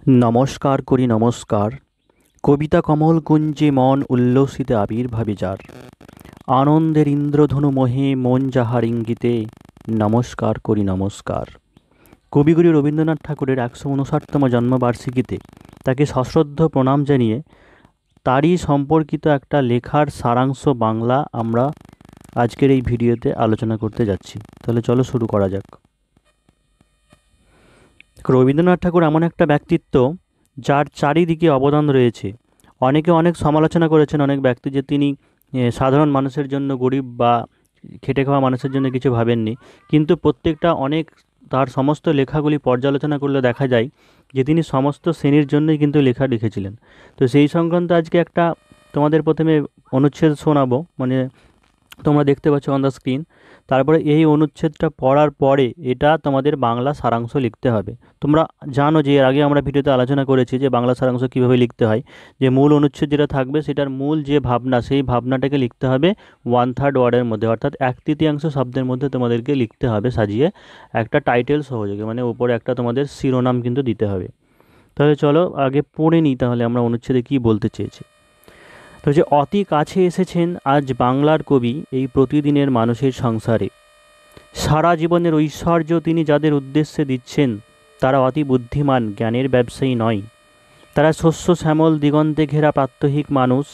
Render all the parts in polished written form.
নমস্কার করি নমস্কার। কবিতা কমল কুঞ্জে মন উল্লসিতে আবির্ভাবে যার, আনন্দের ইন্দ্রধনু মোহে মন যাহার ইঙ্গিতে, নমস্কার করি নমস্কার। কবিগুরু রবীন্দ্রনাথ ঠাকুরের ১৫৯তম জন্মবার্ষিকীতে তাকে সশ্রদ্ধ প্রণাম জানিয়ে তারই সম্পর্কিত একটা লেখার সারাংশ বাংলা আমরা আজকের এই ভিডিওতে আলোচনা করতে যাচ্ছি। তাহলে চলো শুরু করা যাক। রবীন্দ্রনাথ ঠাকুর এমন একটা ব্যক্তিত্ব যার চারিদিকে অবদান রয়েছে। অনেকে অনেক সমালোচনা করেছেন অনেক ব্যক্তি যে তিনি সাধারণ মানুষের জন্য, গরিব বা খেটে খাওয়া মানুষের জন্য কিছু ভাবেননি, কিন্তু প্রত্যেকটা অনেক তার সমস্ত লেখাগুলি পর্যালোচনা করলে দেখা যায় যে তিনি সমস্ত শ্রেণীর জন্যই কিন্তু লেখা লিখেছিলেন। তো সেই সংক্রান্ত আজকে একটা তোমাদের প্রথমে অনুচ্ছেদ শোনাবো, মানে তোমরা দেখতে পাচ্ছ অন দ্য স্ক্রিন। তারপরে এই অনুচ্ছেদটা পড়ার পরে এটা তোমাদের বাংলা সারাংশ লিখতে হবে। তোমরা জানো যে এর আগে আমরা ভিডিওতে আলোচনা করেছি যে বাংলা সারাংশ কীভাবে লিখতে হয়, যে মূল অনুচ্ছেদ যেটা থাকবে সেটার মূল যে ভাবনা, সেই ভাবনাটাকে লিখতে হবে 1/3 ওয়ার্ডের মধ্যে, অর্থাৎ 1/3 শব্দের মধ্যে তোমাদেরকে লিখতে হবে সাজিয়ে, একটা টাইটেল সহযোগে, মানে উপরে একটা তোমাদের শিরোনাম কিন্তু দিতে হবে। তাহলে চলো আগে পড়ে নিই তাহলে আমরা অনুচ্ছেদে কী বলতে চেয়েছি। তো যে অতি কাছে এসেছেন আজ বাংলার কবি এই প্রতিদিনের মানুষের সংসারে। সারা জীবনের ঐশ্বর্য তিনি যাদের উদ্দেশ্যে দিচ্ছেন তারা অতি বুদ্ধিমান, জ্ঞানের ব্যবসায়ী নয়। তারা শস্য শ্যামল দিগন্তে ঘেরা প্রাত্যহিক মানুষ।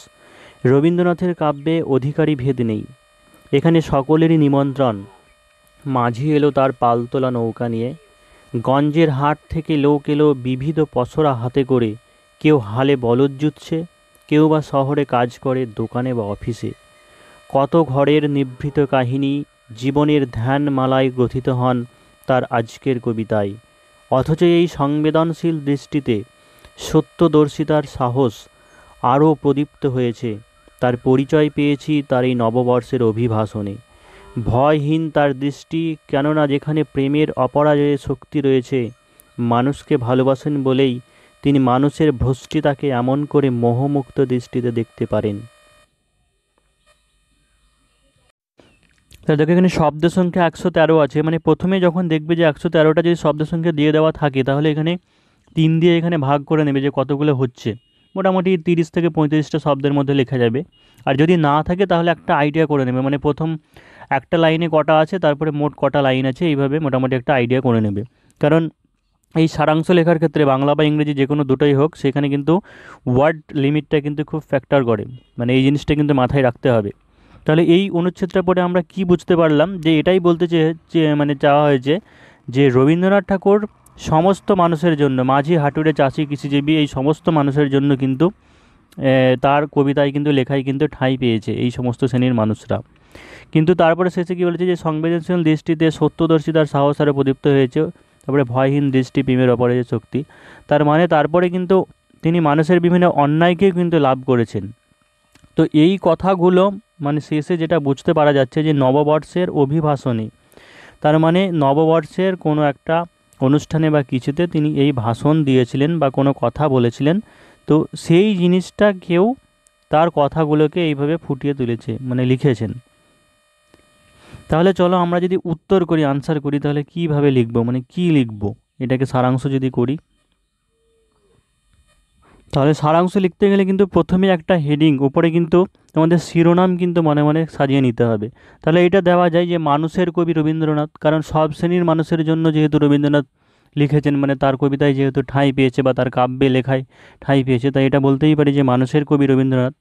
রবীন্দ্রনাথের কাব্যে অধিকারী ভেদ নেই, এখানে সকলেরই নিমন্ত্রণ। মাঝি এলো তার পালতোলা নৌকা নিয়ে, গঞ্জের হাট থেকে লোক এলো বিবিধ পসরা হাতে করে। কেউ হালে বলদ জুতছে, কেউ বা শহরে কাজ করে দোকানে বা অফিসে। কত ঘরের নিভৃত কাহিনী জীবনের ধ্যান মালায় গ্রথিত হন তার আজকের কবিতায়। অথচ এই সংবেদনশীল দৃষ্টিতে সত্যদর্শিতার সাহস আরও প্রদীপ্ত হয়েছে। তার পরিচয় পেয়েছি তার এই নববর্ষের অভিভাষণে। ভয়হীন তার দৃষ্টি, কেননা যেখানে প্রেমের অপরাজয়ের শক্তি রয়েছে, মানুষকে ভালোবাসেন বলেই তিনি মানুষের ভ্রষ্টিতাকে এমন করে মোহমুক্ত দৃষ্টিতে দেখতে পারেন। তাহলে দেখো এখানে শব্দ সংখ্যা 113 আছে, মানে প্রথমে যখন দেখবে যে 113টা যদি শব্দ সংখ্যা দিয়ে দেওয়া থাকে তাহলে এখানে 3 দিয়ে এখানে ভাগ করে নেবে যে কতগুলো হচ্ছে। মোটামুটি 30 থেকে 35টা শব্দের মধ্যে লেখা যাবে। আর যদি না থাকে তাহলে একটা আইডিয়া করে নেবে, মানে প্রথম একটা লাইনে কটা আছে, তারপরে মোট কটা লাইন আছে, এইভাবে মোটামুটি একটা আইডিয়া করে নেবে। কারণ এই সারাংশ লেখার ক্ষেত্রে বাংলা বা ইংরেজি যে কোনো দুটোই হোক, সেখানে কিন্তু ওয়ার্ড লিমিটটা কিন্তু খুব ফ্যাক্টর করে, মানে এই জিনিসটা কিন্তু মাথায় রাখতে হবে। তাহলে এই অনুচ্ছেদটা পড়ে আমরা কি বুঝতে পারলাম, যে এটাই বলতে মানে চাওয়া হয়েছে যে রবীন্দ্রনাথ ঠাকুর সমস্ত মানুষের জন্য, মাঝি হাটুরে চাষি কৃষিজীবী, এই সমস্ত মানুষের জন্য কিন্তু তার কবিতায় কিন্তু লেখায় কিন্তু ঠাঁই পেয়েছে এই সমস্ত শ্রেণীর মানুষরা। কিন্তু তারপরে শেষে কী বলেছে, যে সংবেদনশীল দৃষ্টিতে সত্যদর্শিতার সাহস আরও প্রদীপ্ত হয়েছে। তারপরে ভয়হীন দৃষ্টি প্রেমের অপরাজয় শক্তি। তার মানে তারপরে কিন্তু তিনি মানুষের বিভিন্ন অন্যায়কেও কিন্তু লাভ করেছেন। তো এই কথাগুলো মানে শেষে যেটা বুঝতে পারা যাচ্ছে যে নববর্ষের অভিভাষণে, তার মানে নববর্ষের কোনো একটা অনুষ্ঠানে বা কিছুতে তিনি এই ভাষণ দিয়েছিলেন বা কোনো কথা বলেছিলেন। তো সেই জিনিসটা কেউ তার কথাগুলোকে এইভাবে ফুটিয়ে তুলেছে, মানে লিখেছেন। তাহলে চলো আমরা যদি উত্তর করি, আনসার করি, তাহলে কীভাবে লিখবো, মানে কি লিখবো, এটাকে সারাংশ যদি করি, তাহলে সারাংশ লিখতে গেলে কিন্তু প্রথমে একটা হেডিং, উপরে কিন্তু আমাদের শিরোনাম কিন্তু মনে মনে সাজিয়ে নিতে হবে। তাহলে এটা দেওয়া যায় যে মানুষের কবি রবীন্দ্রনাথ, কারণ সব শ্রেণীর মানুষের জন্য যেহেতু রবীন্দ্রনাথ লিখেছেন, মানে তার কবিতায় যেহেতু ঠাঁই পেয়েছে বা তার কাব্যে লেখায় ঠাঁই পেয়েছে, তাই এটা বলতেই পারি যে মানুষের কবি রবীন্দ্রনাথ।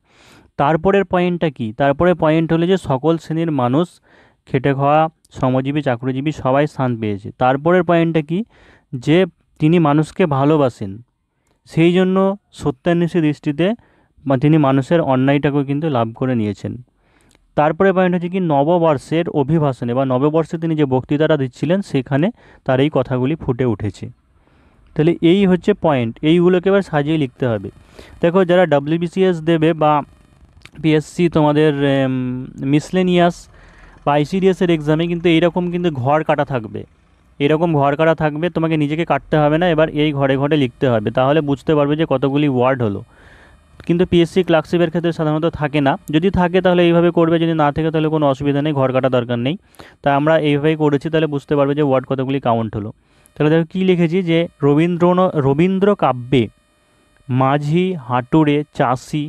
তারপরের পয়েন্টটা কি, তারপরে পয়েন্ট হলো যে সকল শ্রেণীর মানুষ, খেটে খাওয়া, শ্রমজীবী, চাকরিজীবী সবাই স্থান পেয়েছে। তারপরের পয়েন্টটা কি, যে তিনি মানুষকে ভালোবাসেন, সেই জন্য সত্যান্বেষী দৃষ্টিতে তিনি মানুষের অন্যায়টাকেও কিন্তু লাভ করে নিয়েছেন। তারপরে পয়েন্ট হচ্ছে কি, নববর্ষের অভিভাষণে বা নববর্ষে তিনি যে বক্তৃতাটা দিচ্ছিলেন সেখানে তার এই কথাগুলি ফুটে উঠেছে। তাহলে এই হচ্ছে পয়েন্ট, এইগুলোকে এবার সাজিয়ে লিখতে হবে। দেখো যারা WBCS দেবে বা পিএসসি তোমাদের মিসলেনিয়াস বা ICDS-এর এক্সামে কিন্তু এইরকম কিন্তু ঘর কাটা থাকবে, এরকম ঘর কাটা থাকবে, তোমাকে নিজেকে কাটতে হবে না, এবার এই ঘরে ঘরে লিখতে হবে, তাহলে বুঝতে পারবে যে কতগুলি ওয়ার্ড হলো। কিন্তু পিএসসি ক্লার্কশিপের ক্ষেত্রে সাধারণত থাকে না, যদি থাকে তাহলে এইভাবে করবে, যদি না থাকে তাহলে কোনো অসুবিধা নেই, ঘর কাটা দরকার নেই। তাই আমরা এইভাবেই করেছি, তাহলে বুঝতে পারবে যে ওয়ার্ড কতগুলি কাউন্ট হলো। তো তাহলে দেখো কী লিখেছি যে রবীন্দ্র কাব্যে মাঝি, হাটুরে, চাষি,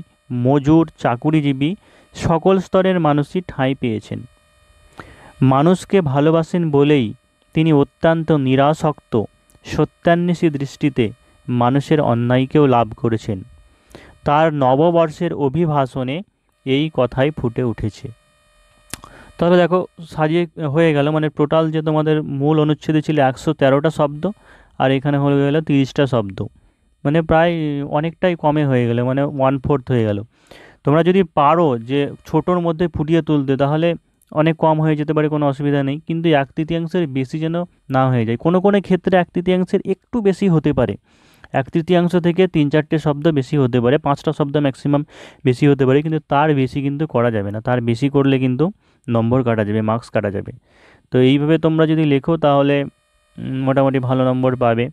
মজুর, চাকুরিজীবী সকল স্তরের মানুষই ঠাঁই পেয়েছেন। মানুষকে ভালোবাসেন বলেই তিনি অত্যন্ত নিরাসক্ত সত্যান্বেষী দৃষ্টিতে মানুষের অন্যায়কেও লাভ করেছেন। তার নববর্ষের অভিভাষণে এই কথাই ফুটে উঠেছে। তাহলে দেখো সাজিয়ে হয়ে গেল, মানে টোটাল যে তোমাদের মূল অনুচ্ছেদে ছিল 113টা শব্দ, আর এখানে হয়ে গেল 30টা শব্দ, মানে প্রায় অনেকটাই কমে হয়ে গেল, মানে 1/4 হয়ে গেল। তোমরা যদি পারো যে ছোটোর মধ্যে ফুটিয়ে তুলতে তাহলে অনেক কম হয়ে যেতে পারে, কোনো অসুবিধা নেই, কিন্তু 1/3 বেশি যেন না হয়ে যায়। কোনো কোনো ক্ষেত্রে 1/3 একটু বেশি হতে পারে, 1/3 থেকে 3-4টে শব্দ বেশি হতে পারে, 5টা শব্দ ম্যাক্সিমাম বেশি হতে পারে, কিন্তু তার বেশি কিন্তু করা যাবে না। তার বেশি করলে কিন্তু নম্বর কাটা যাবে, মার্কস কাটা যাবে। তো এইভাবে তোমরা যদি লেখো তাহলে মোটামুটি ভালো নম্বর পাবে।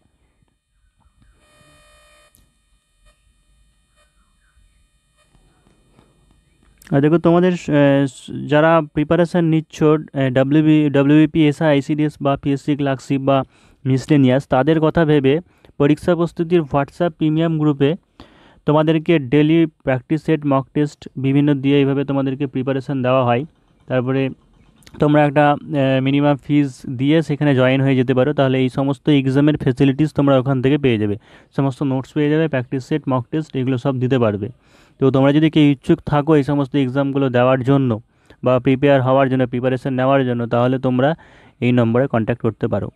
আর দেখো তোমাদের যারা প্রিপারেশান নিচ্ছ ডব্লিউবিপি, এসআই, আইসিডিএস বা পিএসসি ক্লার্কশিপ বা মিসলেনিয়াস, তাদের কথা ভেবে পরীক্ষা প্রস্তুতির হোয়াটসঅ্যাপ প্রিমিয়াম গ্রুপে তোমাদেরকে daily practice set, mock test বিভিন্ন দিয়ে এইভাবে তোমাদেরকে প্রিপারেশান দেওয়া হয়। তারপরে তোমরা একটা মিনিমাম ফিজ দিয়ে সেখানে জয়েন হয়ে যেতে পারো, তাহলে এই সমস্ত এক্সামের ফেসিলিটিস তোমরা ওখান থেকে পেয়ে যাবে, সমস্ত নোটস পেয়ে যাবে, প্র্যাকটিস সেট, মক টেস্ট এগুলো সব দিতে পারবে। তো তোমরা যদি কেউ ইচ্ছুক থাকো এই সমস্ত এক্সামগুলো দেওয়ার জন্য বা প্রিপেয়ার হওয়ার জন্য, প্রিপারেশান নেওয়ার জন্য, তাহলে তোমরা এই নম্বরে কন্ট্যাক্ট করতে পারো।